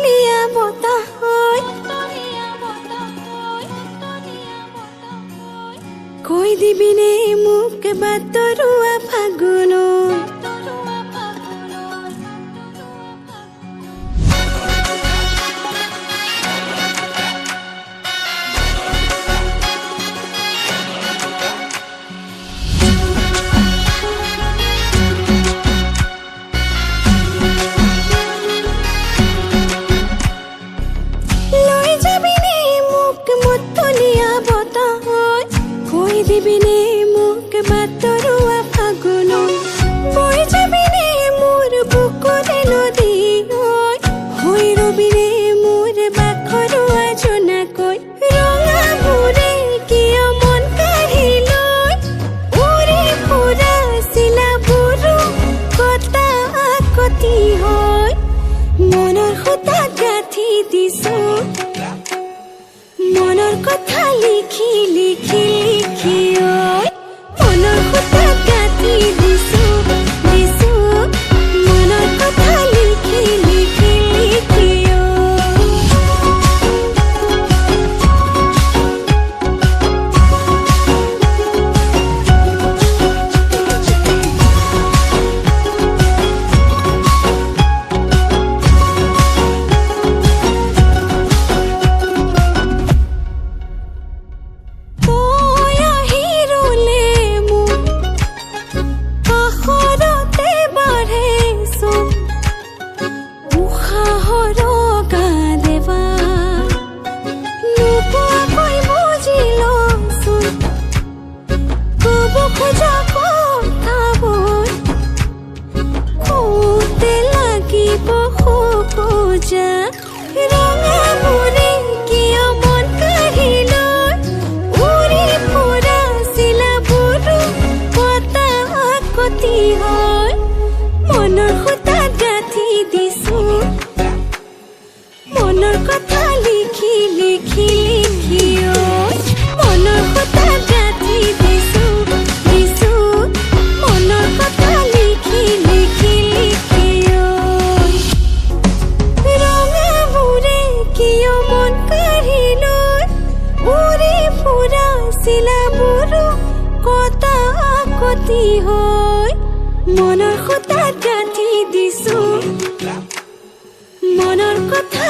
তৰিয়া বতাহ হৈ কৈ দিবিনে মোক বাটৰুৱা ফাগুনৰ দিবিনে মোক বাটৰুৱা ফাগুনৰ বৈ যাবিনে মোৰ বুকুৰে নদী হৈ ৰবিনে মোৰ বাখৰুৱা জোনাকৈ ৰঙাবোৰে কিয় মন কাঢ়ি লৈ উৰি ফুৰা চিলাবোৰো কটা আকতি হৈ মনৰ সূতা গাঁঠি দিছো মনৰ কথা লিখি লিখি লিখি মনৰ কথা গাঁঠি দিছো দিছো মনৰ কথা লিখি লিখি লিখি ৰঙাবোৰে কিয় মন কাঢ়ি লৈ উৰি ফুৰা চিলাবোৰো কটা আকতি হৈ মনৰ সূতা গাঁঠি দিছো মনৰ কথা লিখি লিখি লিখি মনৰ সূতা গাঁঠি দিছো দিছো মনৰ কথা লিখি লিখি লিখি কিয় মন কাঢ়ি লৈ উৰি ফুৰা চিলাবোৰো কটা আকতি হৈ মনৰ সূতা গাঁঠি দিছো মনৰ কথা